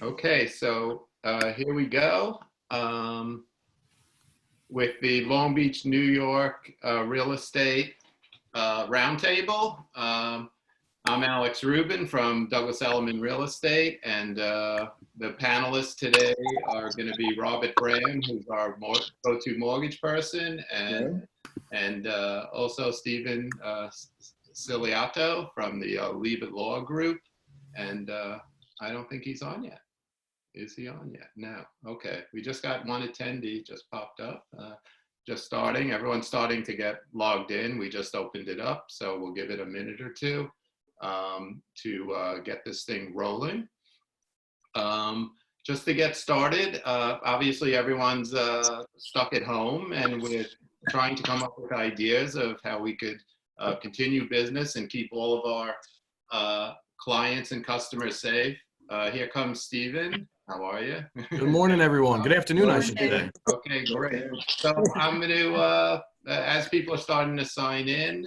Okay, so here we go with the Long Beach, New York real estate roundtable. I'm Alex Rubin from Douglas Elliman Real Estate, and the panelists today are going to be Robert Bram, who's our go-to mortgage person, and also Stephen Siliato from the Lieb Law Group, and I don't think he's on yet. Is he on yet? No. Okay. We just got one attendee just popped up. Just starting. Everyone's starting to get logged in. We just opened it up, so we'll give it a minute or two to get this thing rolling. Just to get started, obviously everyone's stuck at home, and we're trying to come up with ideas of how we could continue business and keep all of our clients and customers safe. Here comes Stephen. How are you? Good morning, everyone. Good afternoon, I should say. Okay, great. So I'm going to, as people are starting to sign in,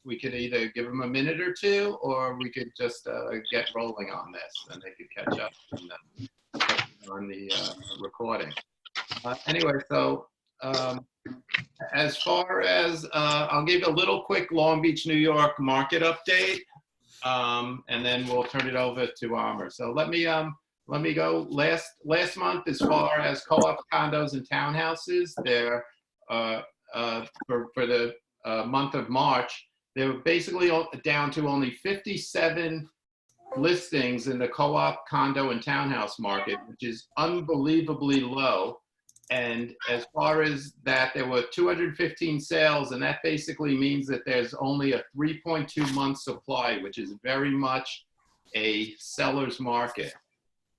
we could either give them a minute or two, or we could just get rolling on this, and they could catch up on the recording. Anyway, so as far as, I'll give a little quick Long Beach, New York market update. And then we'll turn it over to Amr. So let me go last month as far as co-op condos and townhouses. There for the month of March, they were basically down to only 57 listings in the co-op condo and townhouse market, which is unbelievably low. And as far as that, there were 215 sales, and that basically means that there's only a 3.2 month supply, which is very much a seller's market.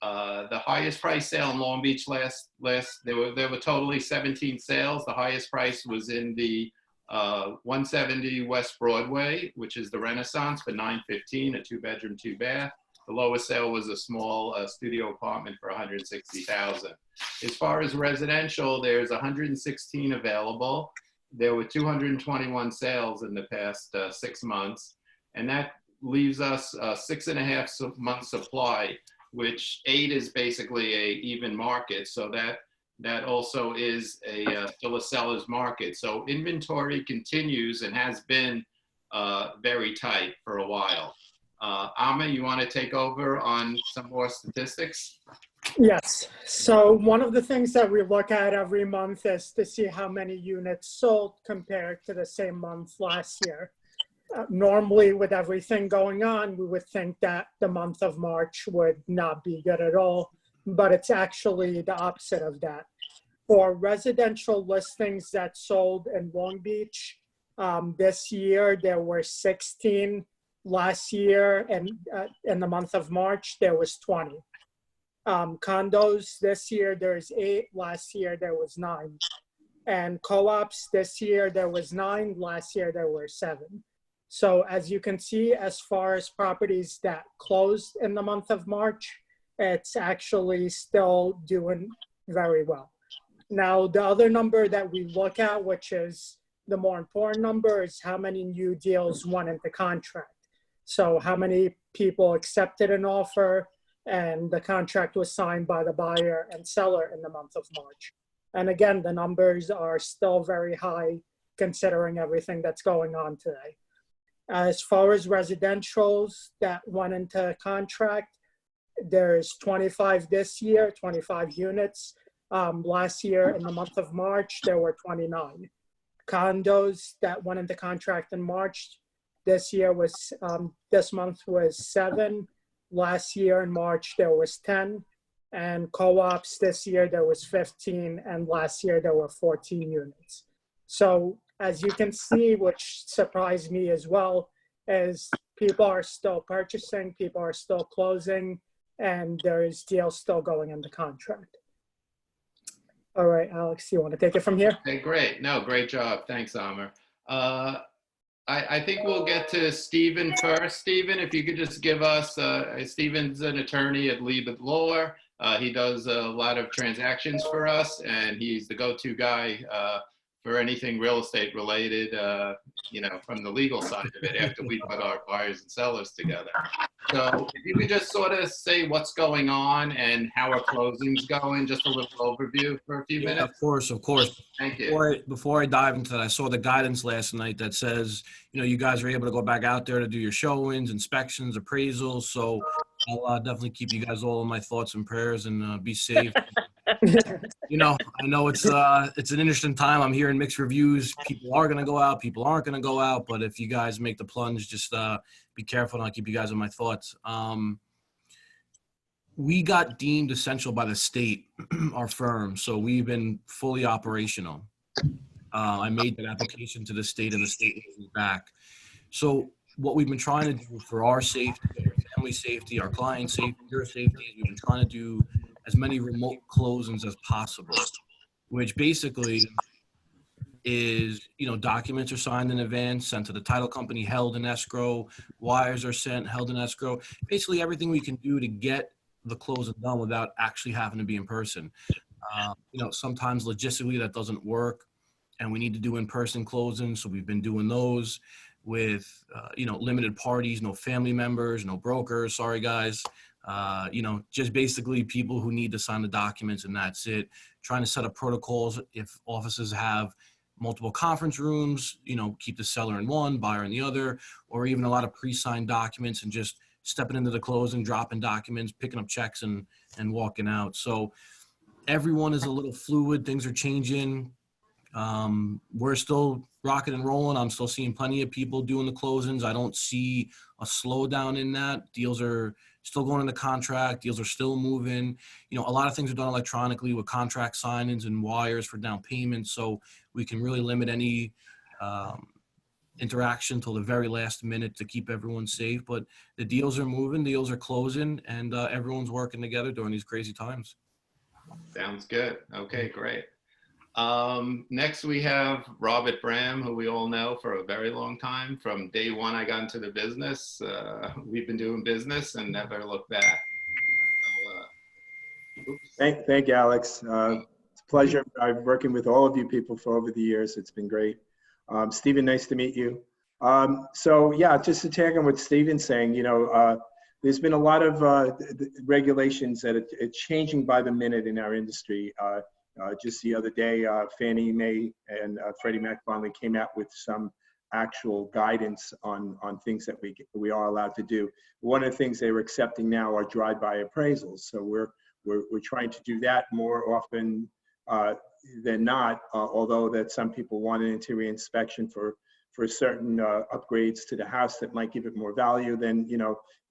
The highest price sale in Long Beach there were totally 17 sales. The highest price was in the 170 West Broadway, which is the Renaissance, for $915, a 2-bedroom, 2-bath. The lowest sale was a small studio apartment for $160,000. As far as residential, there's 116 available. There were 221 sales in the past 6 months, and that leaves us a 6.5 month supply, which 8 is basically a even market. So that also is still a seller's market. So inventory continues and has been very tight for a while. Amma, you want to take over on some more statistics? Yes. So one of the things that we look at every month is to see how many units sold compared to the same month last year. Normally, with everything going on, we would think that the month of March would not be good at all, but it's actually the opposite of that. For residential listings that sold in Long Beach, this year there were 16. Last year, and in the month of March, there was 20. Condos this year, there's 8. Last year, there was 9. And co-ops this year, there was 9. Last year, there were 7. So as you can see, as far as properties that closed in the month of March, it's actually still doing very well. Now, the other number that we look at, which is the more important number, is how many new deals went into contract. So how many people accepted an offer and the contract was signed by the buyer and seller in the month of March. And again, the numbers are still very high considering everything that's going on today. As far as residentials that went into contract, there's 25 this year, 25 units. Last year in the month of March, there were 29. Condos that went into contract in March, this month was 7. Last year in March, there was 10. And co-ops this year, there was 15. And last year, there were 14 units. So as you can see, which surprised me as well, is people are still purchasing, people are still closing, and there's deals still going into contract. All right, Alex, you want to take it from here? Okay, great. No, great job. Thanks, Amr. I think we'll get to Stephen first. Stephen, if you could just give us, Stephen's an attorney at Lieb Law. He does a lot of transactions for us, and he's the go-to guy for anything real estate related, from the legal side of it after we put our buyers and sellers together. So if you could just sort of say what's going on and how our closing's going, just a little overview for a few Yeah, minutes. of course. Thank you. Before I dive into that, I saw the guidance last night that says, you guys are able to go back out there to do your showings, inspections, appraisals. So I'll definitely keep you guys all in my thoughts and prayers, and be safe. I know it's an interesting time. I'm hearing mixed reviews. People are going to go out. People aren't going to go out. But if you guys make the plunge, just be careful, and I'll keep you guys in my thoughts. We got deemed essential by the state, our firm. So we've been fully operational. I made that application to the state, and the state gave me back. So what we've been trying to do for our safety, our family safety, our client safety, your safety, we've been trying to do as many remote closings as possible, which basically is, documents are signed in advance, sent to the title company, held in escrow, wires are sent, held in escrow, basically everything we can do to get the closing done without actually having to be in person. Sometimes logistically that doesn't work, and we need to do in-person closings. So we've been doing those with, limited parties, no family members, no brokers. Sorry, guys. Just basically people who need to sign the documents, and that's it. Trying to set up protocols if offices have multiple conference rooms, keep the seller in one, buyer in the other, or even a lot of pre-signed documents, and just stepping into the closing, dropping documents, picking up checks, and walking out. So everyone is a little fluid. Things are changing. We're still rocking and rolling. I'm still seeing plenty of people doing the closings. I don't see a slowdown in that. Deals are still going into contract. Deals are still moving. A lot of things are done electronically with contract signings and wires for down payments. So we can really limit any interaction till the very last minute to keep everyone safe. But the deals are moving, deals are closing, and everyone's working together during these crazy times. Sounds good. Okay, great. Next we have Robert Bram, who we all know for a very long time. From day one I got into the business. We've been doing business and never looked back. Thank you, Alex. It's a pleasure. I've been working with all of you people for over the years. It's been great. Stephen, nice to meet you. So yeah, just to tag on what Stephen's saying, there's been a lot of regulations that are changing by the minute in our industry. Just the other day, Fannie Mae and Freddie Mac finally came out with some actual guidance on things that we are allowed to do. One of the things they were accepting now are drive-by appraisals. So we're trying to do that more often than not, although that some people want an interior inspection for certain upgrades to the house that might give it more value. Then,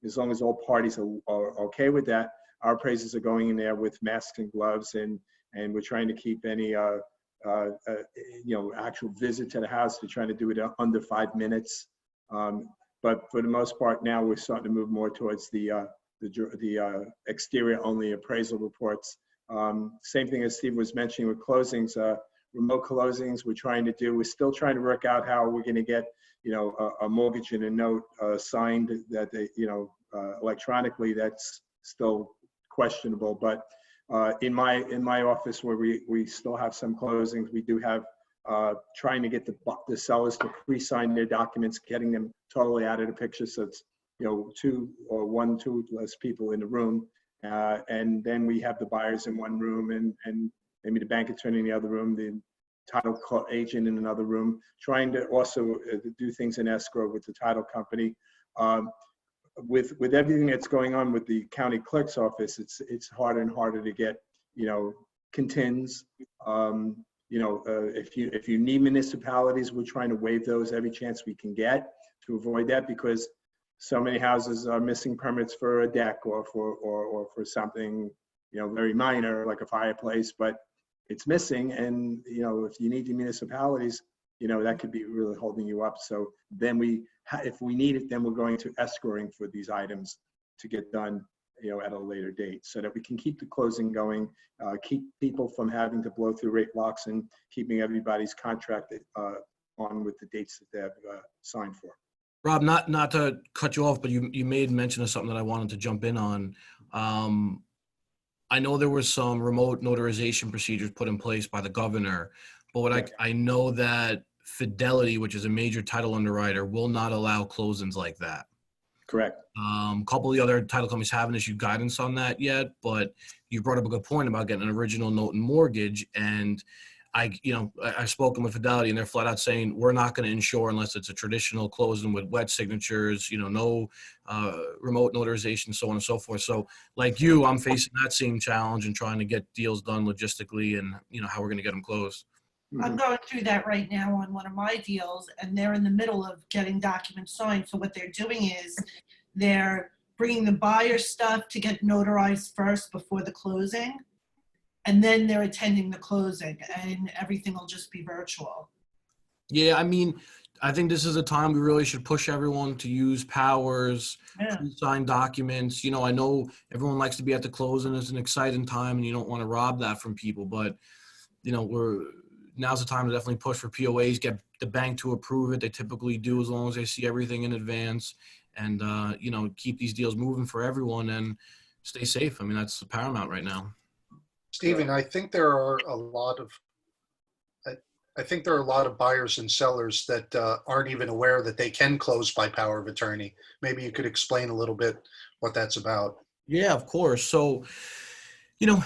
as long as all parties are okay with that, our appraisers are going in there with masks and gloves, and we're trying to keep any actual visit to the house. We're trying to do it under 5 minutes. But for the most part now, we're starting to move more towards the exterior only appraisal reports. Same thing as Steve was mentioning with closings, remote closings. We're still trying to work out how we're going to get a mortgage and a note signed that they electronically. That's still questionable, but in my office where we still have some closings, we do have trying to get the sellers to pre-sign their documents, getting them totally out of the picture, so it's two less people in the room, and then we have the buyers in one room and maybe the bank attorney in the other room, the title agent in another room, trying to also do things in escrow with the title company. With everything that's going on with the county clerk's office, it's harder and harder to get contins. If you need municipalities, we're trying to waive those every chance we can get to avoid that, because so many houses are missing permits for a deck or for something very minor like a fireplace, but it's missing, and if you need the municipalities, that could be really holding you up. So then if we need it, then we're going to escrowing for these items to get done, at a later date, so that we can keep the closing going, keep people from having to blow through rate locks, and keeping everybody's contract on with the dates that they have signed for. Rob, not to cut you off, but you made mention of something that I wanted to jump in on. I know there was some remote notarization procedures put in place by the governor, But I know that Fidelity, which is a major title underwriter, will not allow closings like that. Correct. A couple of the other title companies haven't issued guidance on that yet, but you brought up a good point about getting an original note and mortgage. And I've spoken with Fidelity, and they're flat out saying we're not going to insure unless it's a traditional closing with wet signatures, no remote notarization, so on and so forth. So like you, I'm facing that same challenge and trying to get deals done logistically and, how we're going to get them closed. I'm going through that right now on one of my deals, and they're in the middle of getting documents signed. So what they're doing is they're bringing the buyer stuff to get notarized first before the closing, and then they're attending the closing, and everything will just be virtual. Yeah, I think this is a time we really should push everyone to use powers, sign documents. I know everyone likes to be at the closing. It's an exciting time, and you don't want to rob that from people, but now's the time to definitely push for POAs, get the bank to approve it. They typically do as long as they see everything in advance, and, keep these deals moving for everyone and stay safe. That's paramount right now. Stephen, I think there are a lot of buyers and sellers that aren't even aware that they can close by power of attorney. Maybe you could explain a little bit what that's about. Yeah, of course. So,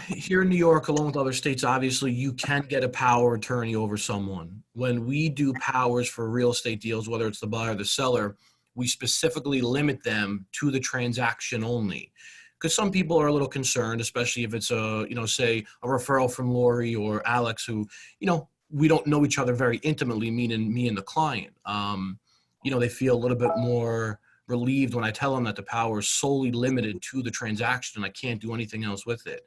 here in New York, along with other states, obviously, you can get a power of attorney over someone. When we do powers for real estate deals, whether it's the buyer or the seller, we specifically limit them to the transaction only. Because some people are a little concerned, especially if it's say a referral from Lori or Alex, who, we don't know each other very intimately, meaning me and the client. They feel a little bit more relieved when I tell them that the power is solely limited to the transaction and I can't do anything else with it.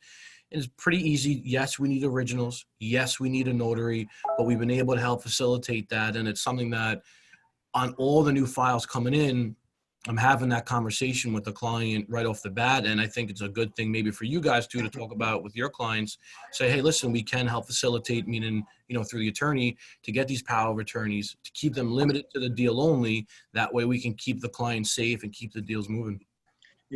It's pretty easy. Yes, we need originals. Yes, we need a notary, but we've been able to help facilitate that. And it's something that on all the new files coming in, I'm having that conversation with the client right off the bat. And I think it's a good thing maybe for you guys too, to talk about with your clients, say, hey, listen, we can help facilitate, meaning, through the attorney, to get these power of attorneys, to keep them limited to the deal only. That way we can keep the client safe and keep the deals moving.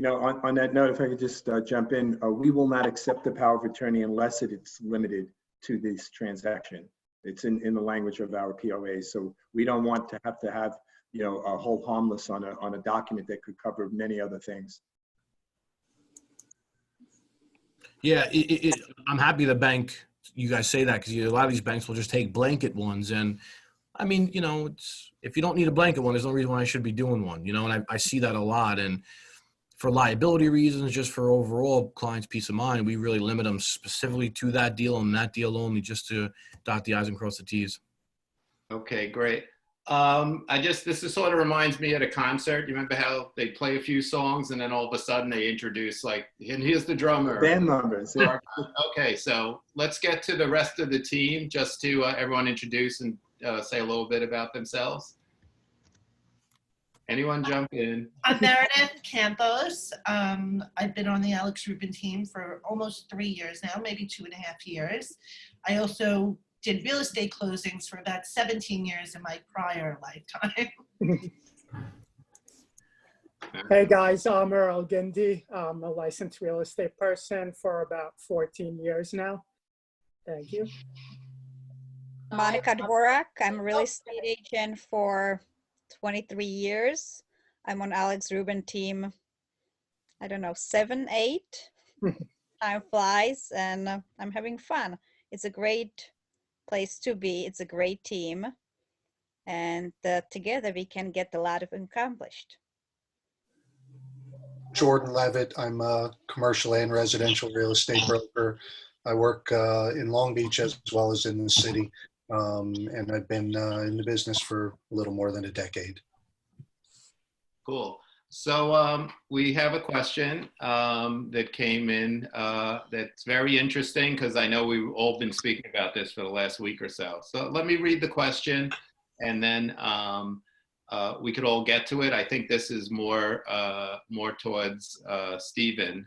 On that note, if I could just jump in, we will not accept the power of attorney unless it's limited to this transaction. It's in the language of our POA. So we don't want to have a hold harmless on a document that could cover many other things. Yeah, I'm happy the bank, you guys say that, because a lot of these banks will just take blanket ones. And if you don't need a blanket one, there's no reason why I should be doing one, and I see that a lot. And for liability reasons, just for overall clients' peace of mind, we really limit them specifically to that deal and that deal only, just to dot the I's and cross the T's. Okay, great. This sort of reminds me at a concert. You remember how they play a few songs and then all of a sudden they introduce and here's the drummer. Band members. Yeah. Okay, so let's get to the rest of the team, just to everyone introduce and say a little bit about themselves. Anyone jump in? I'm Meredith Campos. I've been on the Alex Rubin team for almost 3 years now, maybe 2.5 years. I also did real estate closings for about 17 years in my prior lifetime. Hey guys, I'm Earl Gindy. I'm a licensed real estate person for about 14 years now. Thank you. Monica Dvorak. I'm a real estate agent for 23 years. I'm on Alex Rubin team, 7, 8. Time flies and I'm having fun. It's a great place to be. It's a great team. And together we can get a lot of accomplished. Jordan Levitt. I'm a commercial and residential real estate broker. I work in Long Beach as well as in the city. And I've been in the business for a little more than a decade. Cool. So we have a question that came in that's very interesting, because I know we've all been speaking about this for the last week or so. So let me read the question, and then we could all get to it. I think this is more towards Stephen.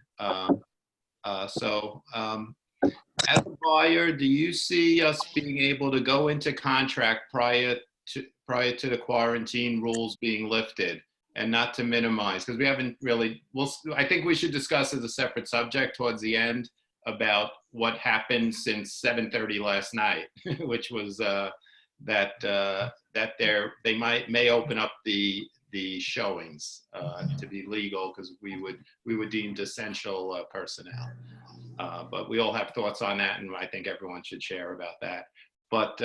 As a buyer, do you see us being able to go into contract prior to the quarantine rules being lifted? And not to minimize, because we haven't really, I think we should discuss as a separate subject towards the end, about what happened since 7:30 last night, which was that they may open up the showings to be legal because we would deemed essential personnel. But we all have thoughts on that, and I think everyone should share about that. But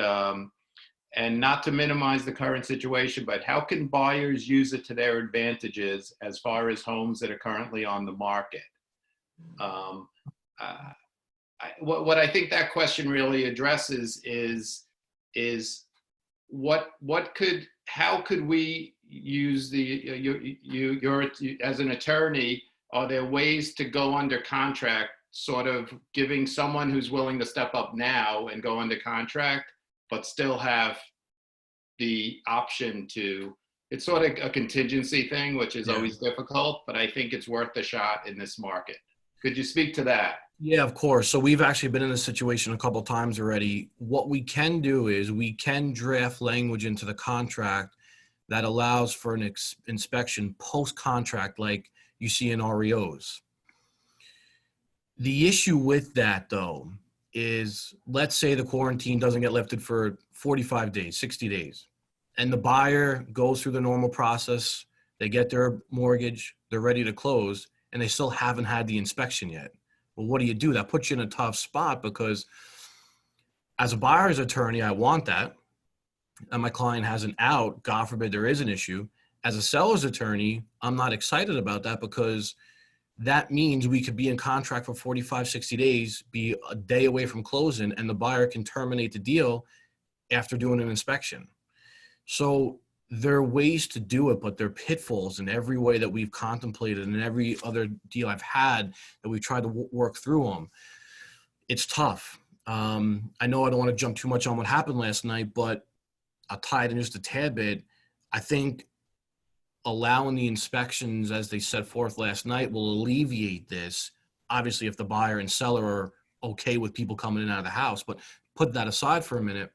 and not to minimize the current situation, but how can buyers use it to their advantages as far as homes that are currently on the market? What I think that question really addresses is how could we use you're as an attorney, are there ways to go under contract, sort of giving someone who's willing to step up now and go under contract, but still have the option to, it's sort of a contingency thing, which is always difficult, but I think it's worth a shot in this market. Could you speak to that? Yeah, of course. So we've actually been in this situation a couple of times already. What we can do is we can draft language into the contract that allows for an inspection post-contract like you see in REOs. The issue with that, though, is let's say the quarantine doesn't get lifted for 45 days, 60 days, and the buyer goes through the normal process. They get their mortgage, they're ready to close, and they still haven't had the inspection yet. Well, what do? That puts you in a tough spot because as a buyer's attorney, I want that. And my client has an out, God forbid there is an issue. As a seller's attorney, I'm not excited about that because that means we could be in contract for 45, 60 days, be a day away from closing, and the buyer can terminate the deal after doing an inspection. So there are ways to do it, but there are pitfalls in every way that we've contemplated and every other deal I've had that we've tried to work through them. It's tough. I know I don't want to jump too much on what happened last night, but I'll tie it in just a tad bit. I think allowing the inspections as they set forth last night will alleviate this. Obviously, if the buyer and seller are okay with people coming in and out of the house, but put that aside for a minute.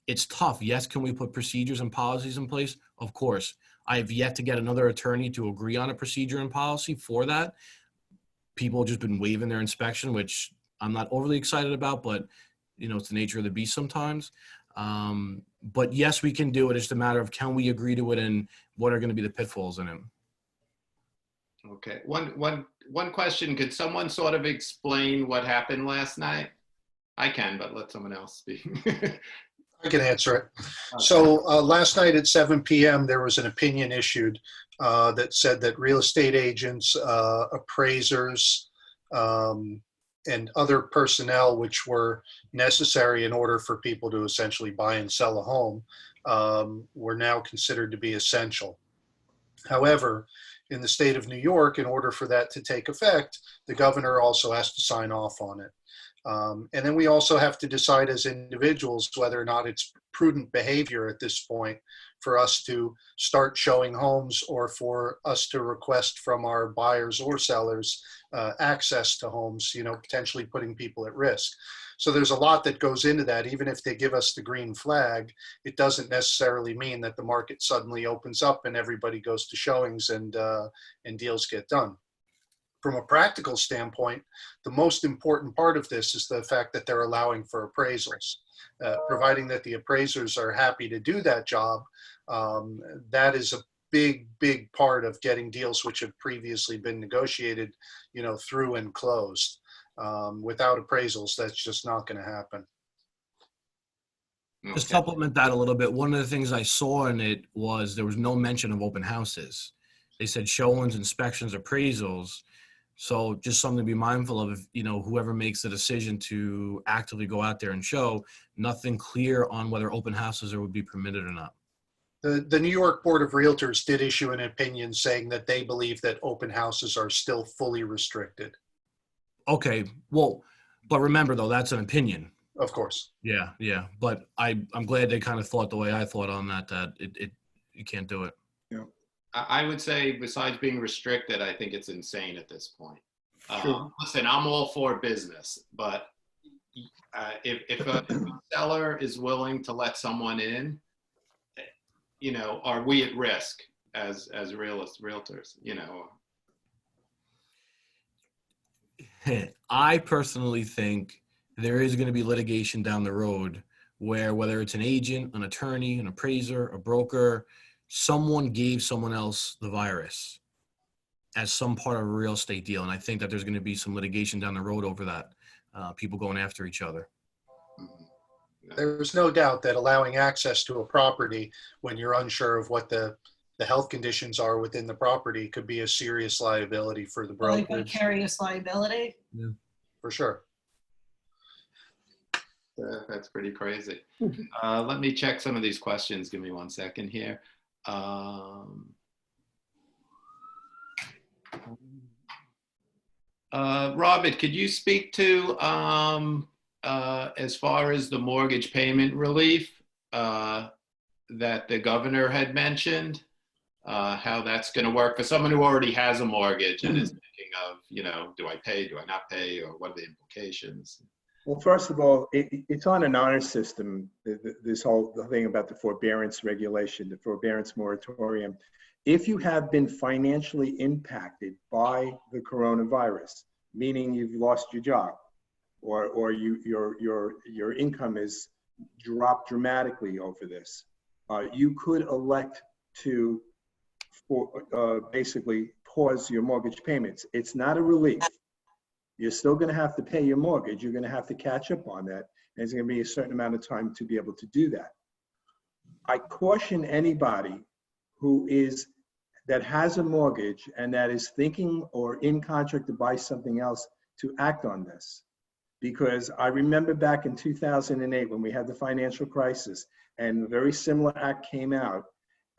It's tough. Yes, can we put procedures and policies in place? Of course. I have yet to get another attorney to agree on a procedure and policy for that. People have just been waiving their inspection, which I'm not overly excited about, but it's the nature of the beast sometimes. But yes, we can do it. It's just a matter of can we agree to it and what are going to be the pitfalls in it. Okay. One question. Could someone sort of explain what happened last night? I can, but let someone else speak. I can answer it. So last night at 7 p.m., there was an opinion issued that said that real estate agents, appraisers, and other personnel which were necessary in order for people to essentially buy and sell a home were now considered to be essential. However, in the state of New York, in order for that to take effect, the governor also has to sign off on it. And then we also have to decide as individuals whether or not it's prudent behavior at this point for us to start showing homes or for us to request from our buyers or sellers access to homes, potentially putting people at risk. So there's a lot that goes into that. Even if they give us the green flag, it doesn't necessarily mean that the market suddenly opens up and everybody goes to showings and deals get done. From a practical standpoint, the most important part of this is the fact that they're allowing for appraisals. Providing that the appraisers are happy to do that job, that is a big part of getting deals which have previously been negotiated, through and closed. Without appraisals, that's just not going to happen. To supplement that a little bit, one of the things I saw in it was there was no mention of open houses. They said showings, inspections, appraisals. So just something to be mindful of, whoever makes the decision to actively go out there and show, nothing clear on whether open houses would be permitted or not. The New York Board of Realtors did issue an opinion saying that they believe that open houses are still fully restricted. Okay, well, but remember though, that's an opinion. Of course. Yeah. But I'm glad they kind of thought the way I thought on that you can't do it. Yeah. I would say besides being restricted, I think it's insane at this point. Sure. Listen, I'm all for business, but if a seller is willing to let someone in, are we at risk as realtors? I personally think there is going to be litigation down the road where, whether it's an agent, an attorney, an appraiser, a broker, someone gave someone else the virus as some part of a real estate deal. And I think that there's going to be some litigation down the road over that, people going after each other. There's no doubt that allowing access to a property when you're unsure of what the health conditions are within the property could be a serious liability for the Like brokerage. vicarious liability. For sure. That's pretty crazy. Let me check some of these questions. Give me 1 second here. Robin, could you speak to, as far as the mortgage payment relief that the governor had mentioned, how that's going to work for someone who already has a mortgage and is thinking of, do I pay, do I not pay, or what are the implications? Well, first of all, it's on an honor system, this whole thing about the forbearance regulation, the forbearance moratorium. If you have been financially impacted by the coronavirus, meaning you've lost your job, or your income is dropped dramatically over this, you could elect to basically pause your mortgage payments. It's not a relief. You're still going to have to pay your mortgage. You're going to have to catch up on that. And it's going to be a certain amount of time to be able to do that. I caution anybody that has a mortgage and that is thinking or in contract to buy something else to act on this. Because I remember back in 2008 when we had the financial crisis and a very similar act came out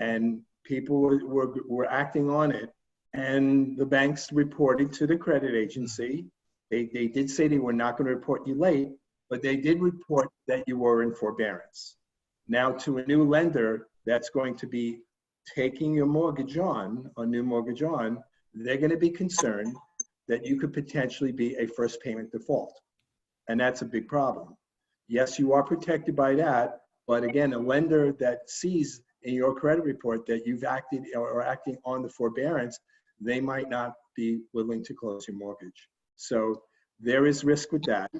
and people were acting on it, and the banks reported to the credit agency. They did say they were not going to report you late, but they did report that you were in forbearance. Now, to a new lender that's going to be taking your mortgage on, a new mortgage on, they're going to be concerned that you could potentially be a first payment default. And that's a big problem. Yes, you are protected by that, but again, a lender that sees in your credit report that you've acted or acting on the forbearance, they might not be willing to close your mortgage. So there is risk with that.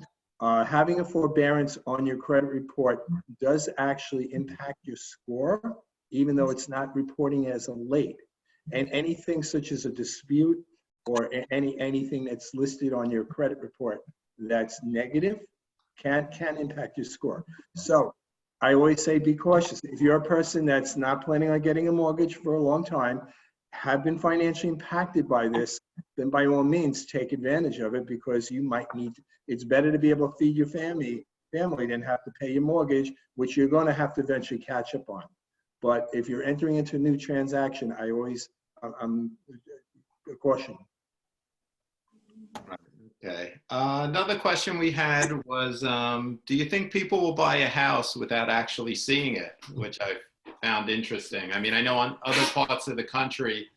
Having a forbearance on your credit report does actually impact your score, even though it's not reporting as a late. And anything such as a dispute or anything that's listed on your credit report that's negative can impact your score. So I always say be cautious. If you're a person that's not planning on getting a mortgage for a long time, have been financially impacted by this, then by all means take advantage of it, because you might need to, it's better to be able to feed your family than have to pay your mortgage, which you're going to have to eventually catch up on. But if you're entering into a new transaction, I'm caution. Okay. Another question we had was, do you think people will buy a house without actually seeing it? Which I found interesting. I mean, I know on other parts of the country,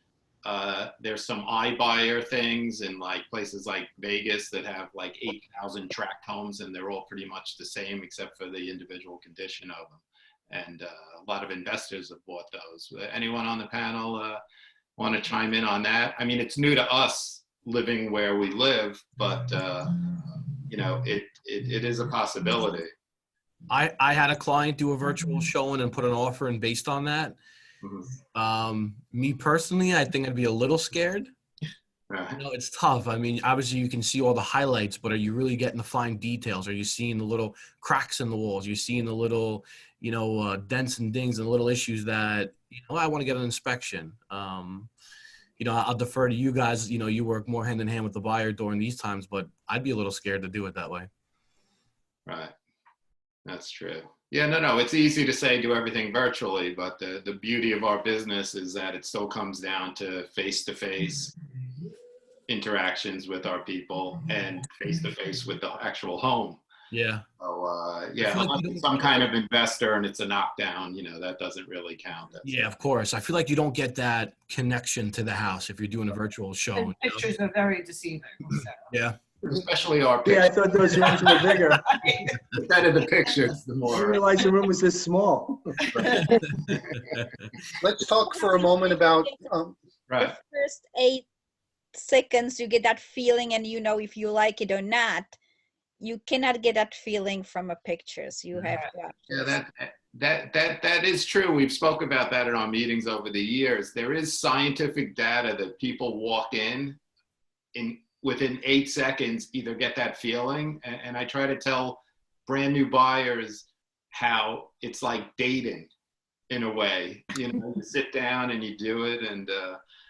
there's some iBuyer things in like places like Vegas that have like 8,000 tract homes, and they're all pretty much the same except for the individual condition of them. And a lot of investors have bought those. Anyone on the panel want to chime in on that? I mean, it's new to us living where we live, but it is a possibility. I had a client do a virtual showing and put an offer in based on that. Mm-hmm. Me personally, I think I'd be a little scared. It's tough. I mean, obviously you can see all the highlights, but are you really getting the fine details? Are you seeing the little cracks in the walls? You're seeing the little, dents and dings and little issues that, I want to get an inspection. I'll defer to you guys. You work more hand in hand with the buyer during these times, but I'd be a little scared to do it that way. Right. That's true. Yeah, no, it's easy to say do everything virtually, but the beauty of our business is that it still comes down to face-to-face interactions with our people and face-to-face with the actual home. Yeah. So, unless it's some kind of investor and it's a knockdown, that doesn't really count. Yeah, of course. I feel like you don't get that connection to the house if you're doing a virtual show. And pictures are very deceiving. So. Yeah. Especially our pictures. Yeah, I thought those rooms were bigger. The better the pictures, the I more. didn't realize the room was this small. Let's talk for a moment about The first 8 seconds you get that feeling and you know if you like it or not. You cannot get that feeling from a pictures. You have to. Yeah, that is true. We've spoke about that in our meetings over the years. There is scientific data that people walk in within 8 seconds, either get that feeling. And I try to tell brand new buyers how it's like dating in a way. You know, you sit down and you do it, and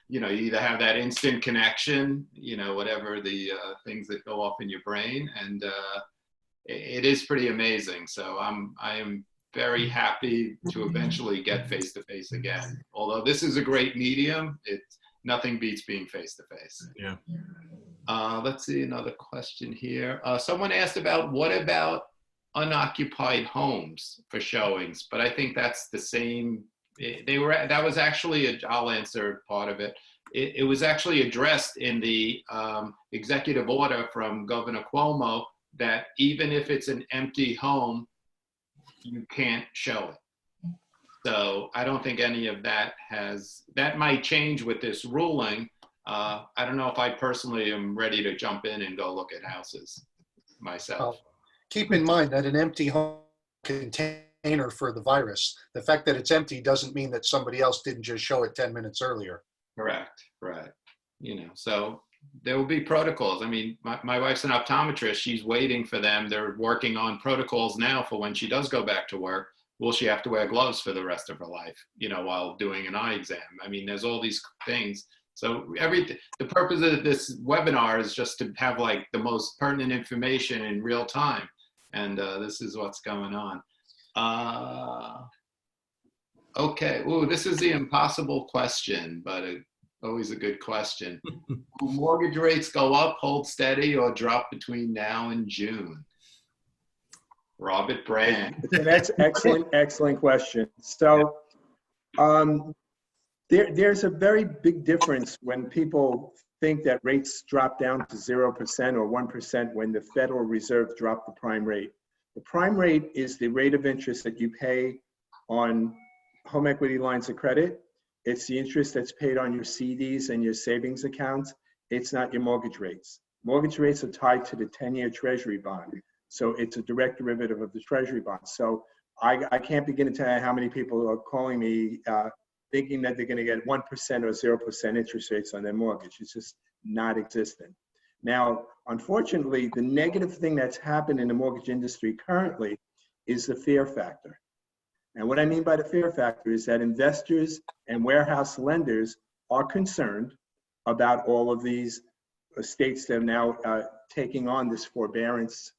you know, you either have that instant connection, you know, whatever the things that go off in your brain, and it is pretty amazing. So I am very happy to eventually get face-to-face again. Although this is a great medium, nothing beats being face-to-face. Yeah. Let's see another question here. Someone asked about what about unoccupied homes for showings, but I think that's the same. That was actually, I'll answer part of it. It was actually addressed in the executive order from Governor Cuomo that even if it's an empty home, you can't show it. So I don't think any of that that might change with this ruling. I don't know if I personally am ready to jump in and go look at houses myself. Well, keep in mind that an empty home container for the virus. The fact that it's empty doesn't mean that somebody else didn't just show it 10 minutes earlier. Correct, right. You know, so there will be protocols. I mean, my wife's an optometrist. She's waiting for them. They're working on protocols now for when she does go back to work. Will she have to wear gloves for the rest of her life, you know, while doing an eye exam? I mean, there's all these things. So the purpose of this webinar is just to have like the most pertinent information in real time. And this is what's going on. Okay, ooh, this is the impossible question, but always a good question. Will mortgage rates go up, hold steady, or drop between now and June? Robert Bram. That's excellent question. So there's a very big difference when people think that rates drop down to 0% or 1% when the Federal Reserve dropped the prime rate. The prime rate is the rate of interest that you pay on home equity lines of credit. It's the interest that's paid on your CDs and your savings accounts. It's not your mortgage rates. Mortgage rates are tied to the 10-year Treasury bond. So it's a direct derivative of the Treasury bond. So I can't begin to tell you how many people are calling me thinking that they're going to get 1% or 0% interest rates on their mortgage. It's just not existent. Now, unfortunately, the negative thing that's happened in the mortgage industry currently is the fear factor. And what I mean by the fear factor is that investors and warehouse lenders are concerned about all of these states that are now taking on this forbearance,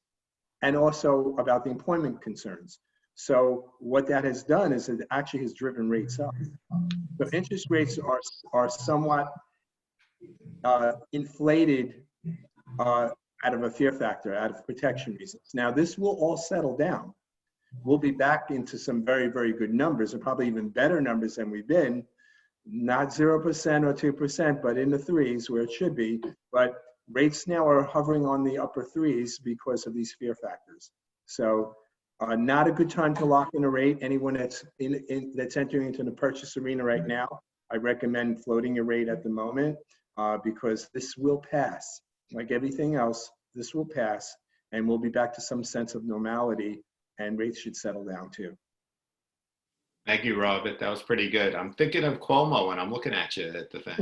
and also about the employment concerns. So what that has done is it actually has driven rates up. So interest rates are somewhat inflated out of a fear factor, out of protection reasons. Now this will all settle down. We'll be back into some very, very good numbers, and probably even better numbers than we've been. Not 0% or 2%, but in the threes where it should be. But rates now are hovering on the upper threes because of these fear factors. So not a good time to lock in a rate. Anyone that's that's entering into the purchase arena right now, I recommend floating your rate at the moment because this will pass. Like everything else, this will pass, and we'll be back to some sense of normality, and rates should settle down too. Thank you, Robert. That was pretty good. I'm thinking of Cuomo when I'm looking at you at the thing.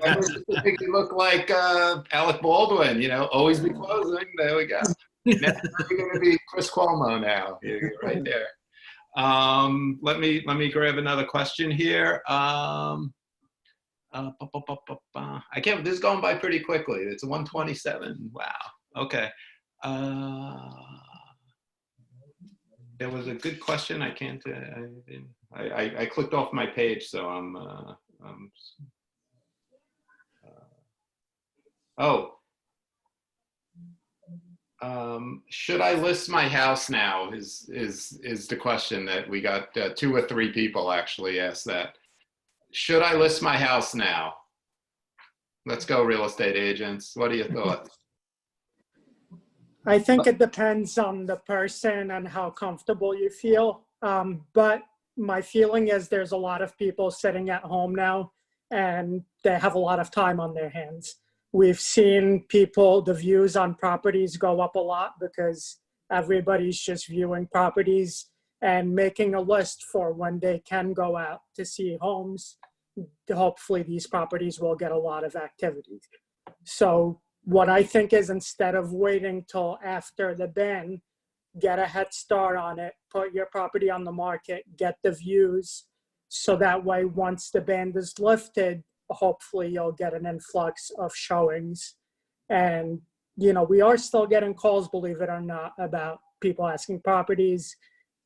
I used to think you look like Alec Baldwin, you know, always be closing. There we go. Now you're going to be Chris Cuomo now. You're right there. Let me grab another question here. I can't. This is going by pretty quickly. It's 1:27. Wow. Okay. There was a good question. I can't. I clicked off my page, so I'm. Should I list my house now? Is the question that we got 2 or 3 people actually asked that. Should I list my house now? Let's go, real estate agents. What are your thoughts? I think it depends on the person and how comfortable you feel. But my feeling is there's a lot of people sitting at home now and they have a lot of time on their hands. We've seen the views on properties go up a lot because everybody's just viewing properties and making a list for when they can go out to see homes. Hopefully these properties will get a lot of activity. So what I think is, instead of waiting till after the ban, get a head start on it, put your property on the market, get the views, so that way once the ban is lifted, hopefully you'll get an influx of showings. And, you know, we are still getting calls, believe it or not, about people asking properties.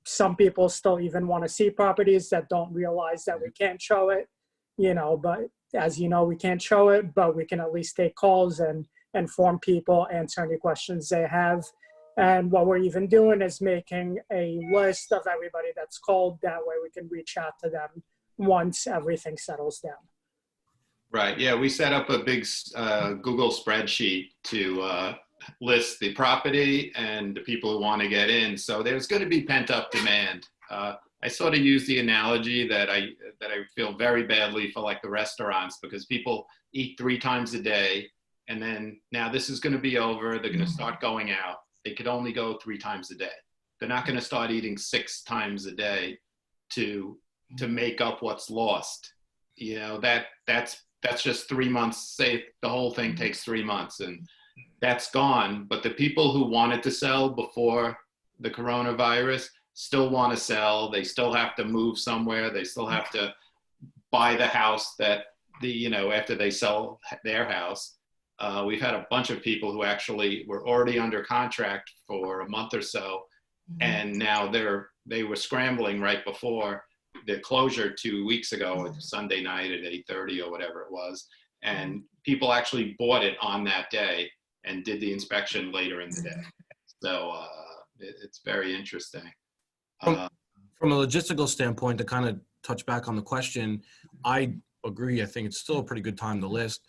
Some people still even want to see properties that don't realize that we can't show it, you know, but as you know, we can't show it, but we can at least take calls and inform people, answer any questions they have. And what we're even doing is making a list of everybody that's called. That way we can reach out to them once everything settles down. Right. Yeah, we set up a big Google spreadsheet to list the property and the people who want to get in. So there's going to be pent up demand. I sort of use the analogy that I feel very badly for, like the restaurants, because people eat 3 times a day, and then now this is going to be over. They're going to start going out. They could only go 3 times a day. They're not going to start eating 6 times a day to make up what's lost. You know, that's just 3 months. Say the whole thing takes 3 months, and that's gone. But the people who wanted to sell before the coronavirus still want to sell. They still have to move somewhere. They still have to buy the house that after they sell their house. We've had a bunch of people who actually were already under contract for a month or so, and now they were scrambling right before the closure 2 weeks ago, Sunday night at 8:30 or whatever it was, and people actually bought it on that day and did the inspection later in the day. So it's very interesting. From a logistical standpoint, to kind of touch back on the question, I agree. I think it's still a pretty good time to list,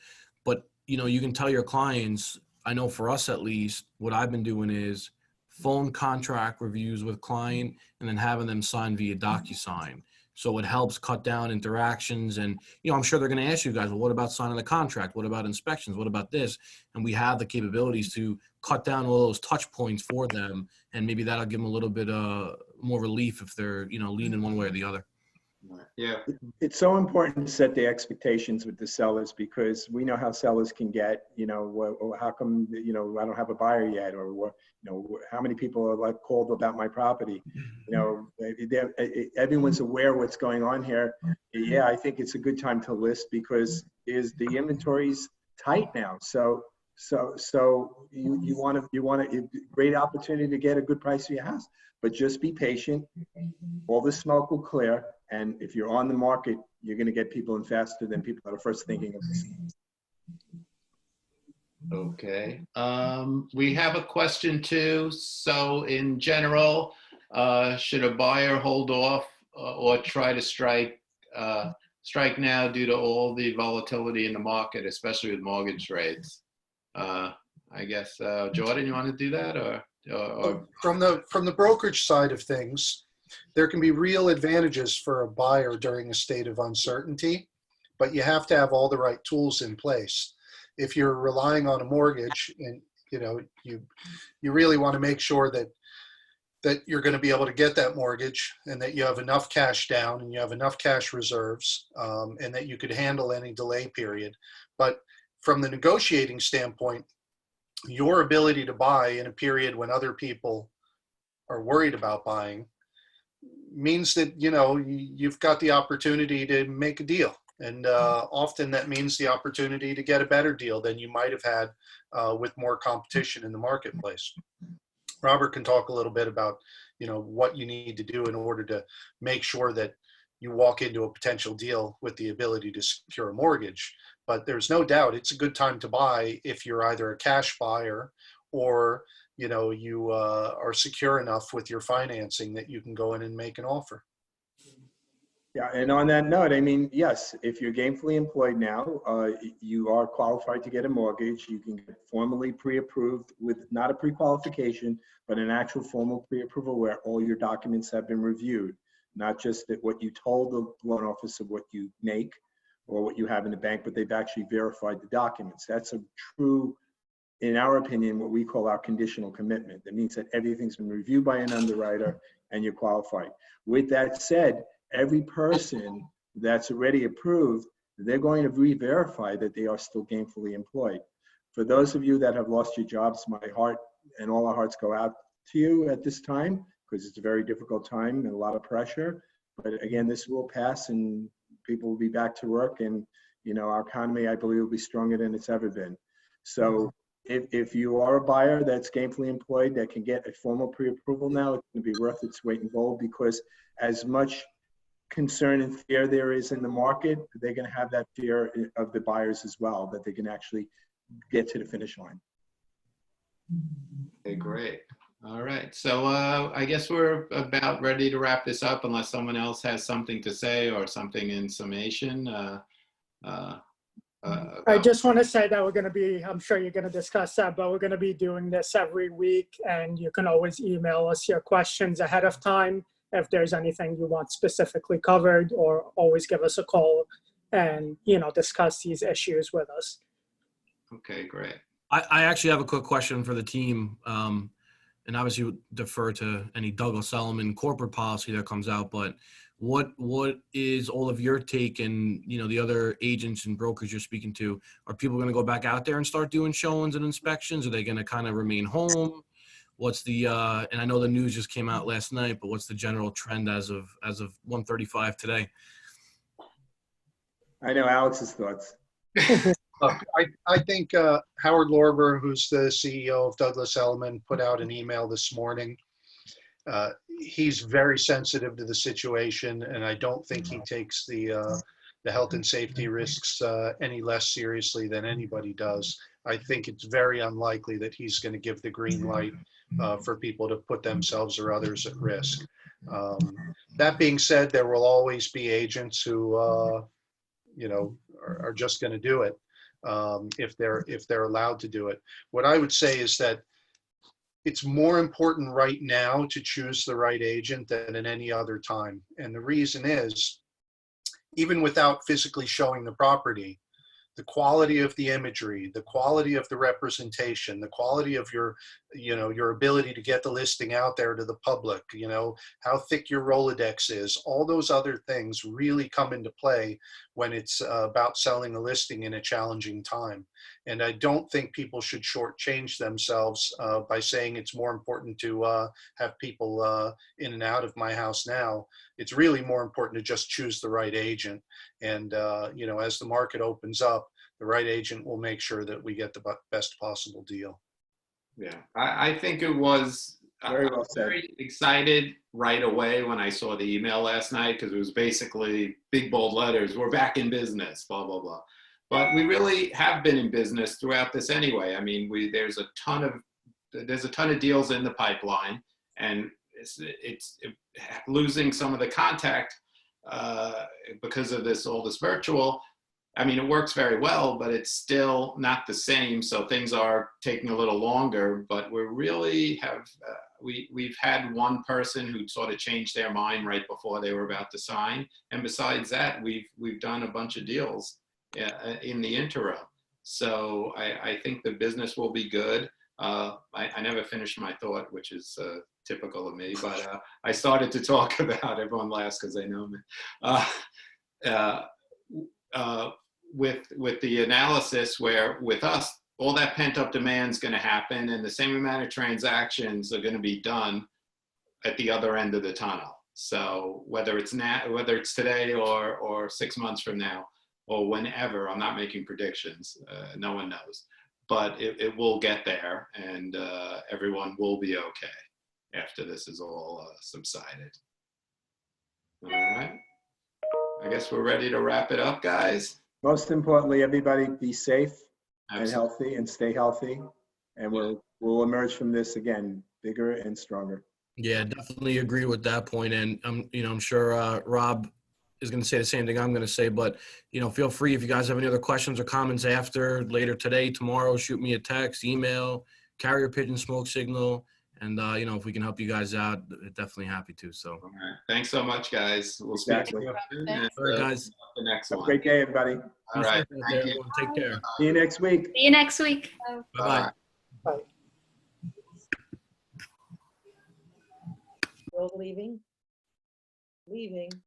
but you know, you can tell your clients, I know for us at least, what I've been doing is phone contract reviews with client and then having them sign via DocuSign. So it helps cut down interactions. And, you know, I'm sure they're going to ask you guys, well, what about signing the contract? What about inspections? What about this? And we have the capabilities to cut down all those touch points for them. And maybe that'll give them a little bit more relief if they're, you know, leaning one way or the other. Yeah. It's so important to set the expectations with the sellers, because we know how sellers can get, you know, well, how come, you know, I don't have a buyer yet, or what, you know, how many people are like called about my property? You know, everyone's aware of what's going on here. Yeah, I think it's a good time to list, because the inventory's tight now. So you want a great opportunity to get a good price for your house, but just be patient. All the smoke will clear. And if you're on the market, you're going to get people in faster than people that are first thinking of this. Okay. We have a question too. So in general, should a buyer hold off or try to strike now due to all the volatility in the market, especially with mortgage rates? I guess, Jordan, you want to do that, or? From the brokerage side of things, there can be real advantages for a buyer during a state of uncertainty, but you have to have all the right tools in place. If you're relying on a mortgage, and you know, you really want to make sure that you're going to be able to get that mortgage, and that you have enough cash down and you have enough cash reserves, and that you could handle any delay period. But from the negotiating standpoint, your ability to buy in a period when other people are worried about buying means that, you know, you've got the opportunity to make a deal. And often that means the opportunity to get a better deal than you might have had with more competition in the marketplace. Robert can talk a little bit about, you know, what you need to do in order to make sure that you walk into a potential deal with the ability to secure a mortgage. But there's no doubt it's a good time to buy if you're either a cash buyer or, you know, you are secure enough with your financing that you can go in and make an offer. Yeah, and on that note, I mean, yes, if you're gainfully employed now, you are qualified to get a mortgage. You can get formally pre-approved with not a pre-qualification, but an actual formal pre-approval where all your documents have been reviewed, not just that what you told the loan officer what you make, or what you have in the bank, but they've actually verified the documents. That's a true, in our opinion, what we call our conditional commitment. That means that everything's been reviewed by an underwriter and you're qualified. With that said, every person that's already approved, they're going to re-verify that they are still gainfully employed. For those of you that have lost your jobs, my heart and all our hearts go out to you at this time, because it's a very difficult time and a lot of pressure. But again, this will pass and people will be back to work, and our economy, I believe, will be stronger than it's ever been. So if you are a buyer that's gainfully employed that can get a formal pre-approval now, it's going to be worth its weight in gold, because as much concern and fear there is in the market, they're going to have that fear of the buyers as well, that they can actually get to the finish line. Okay, great. All right. So I guess we're about ready to wrap this up, unless someone else has something to say or something in summation. I just want to say that we're going to be, I'm sure you're going to discuss that, but we're going to be doing this every week, and you can always email us your questions ahead of time if there's anything you want specifically covered, or always give us a call and, discuss these issues with us. Okay, great. I actually have a quick question for the team. And obviously would defer to any Douglas Elliman corporate policy that comes out, but what is all of your take, and the other agents and brokers you're speaking to? Are people going to go back out there and start doing showings and inspections? Are they going to kind of remain home? What's the and I know the news just came out last night, but what's the general trend as of 1:35 today? I know Alex's thoughts. Look, I think Howard Lorber, who's the CEO of Douglas Elliman, put out an email this morning. He's very sensitive to the situation, and I don't think he takes the health and safety risks any less seriously than anybody does. I think it's very unlikely that he's going to give the green light for people to put themselves or others at risk. That being said, there will always be agents who are just going to do it. If they're allowed to do it. What I would say is that it's more important right now to choose the right agent than at any other time. And the reason is, even without physically showing the property, the quality of the imagery, the quality of the representation, the quality of your ability to get the listing out there to the public, how thick your Rolodex is, all those other things really come into play when it's about selling a listing in a challenging time. And I don't think people should shortchange themselves by saying it's more important to have people in and out of my house now. It's really more important to just choose the right agent. And, as the market opens up, the right agent will make sure that we get the best possible deal. Yeah, I think it was Very well said. very excited right away when I saw the email last night, because it was basically big bold letters, we're back in business, blah, blah, blah. But we really have been in business throughout this anyway. I mean, there's a ton of deals in the pipeline, and it's losing some of the contact because of all this virtual. I mean, it works very well, but it's still not the same. So things are taking a little longer, but we really have, we've had one person who sort of changed their mind right before they were about to sign. And besides that, we've done a bunch of deals in the interim. So I think the business will be good. I never finished my thought, which is typical of me, but I started to talk about, everyone laughs because they know me. With the analysis, where with us, all that pent up demand is going to happen, and the same amount of transactions are going to be done at the other end of the tunnel. So whether it's today or 6 months from now or whenever, I'm not making predictions. No one knows, but it will get there, and everyone will be okay after this is all subsided. All right. I guess we're ready to wrap it up, guys. Most importantly, everybody be safe and Absolutely. healthy, and stay healthy. And we'll emerge from this again, bigger and stronger. Yeah, definitely agree with that point. And I'm sure Rob is going to say the same thing I'm going to say, but feel free, if you guys have any other questions or comments later today, tomorrow, shoot me a text, email, carrier pigeon, smoke signal. And, if we can help you guys out, definitely happy to. So, All right. Thanks so much, guys. We'll speak to Exactly. you soon. Thanks. all right, guys. the next Have a one. great day, everybody. All right. Be safe out Thank there, you. everyone. Take care. See you next week. See you next week. Bye-bye. Bye. Still leaving? Leaving.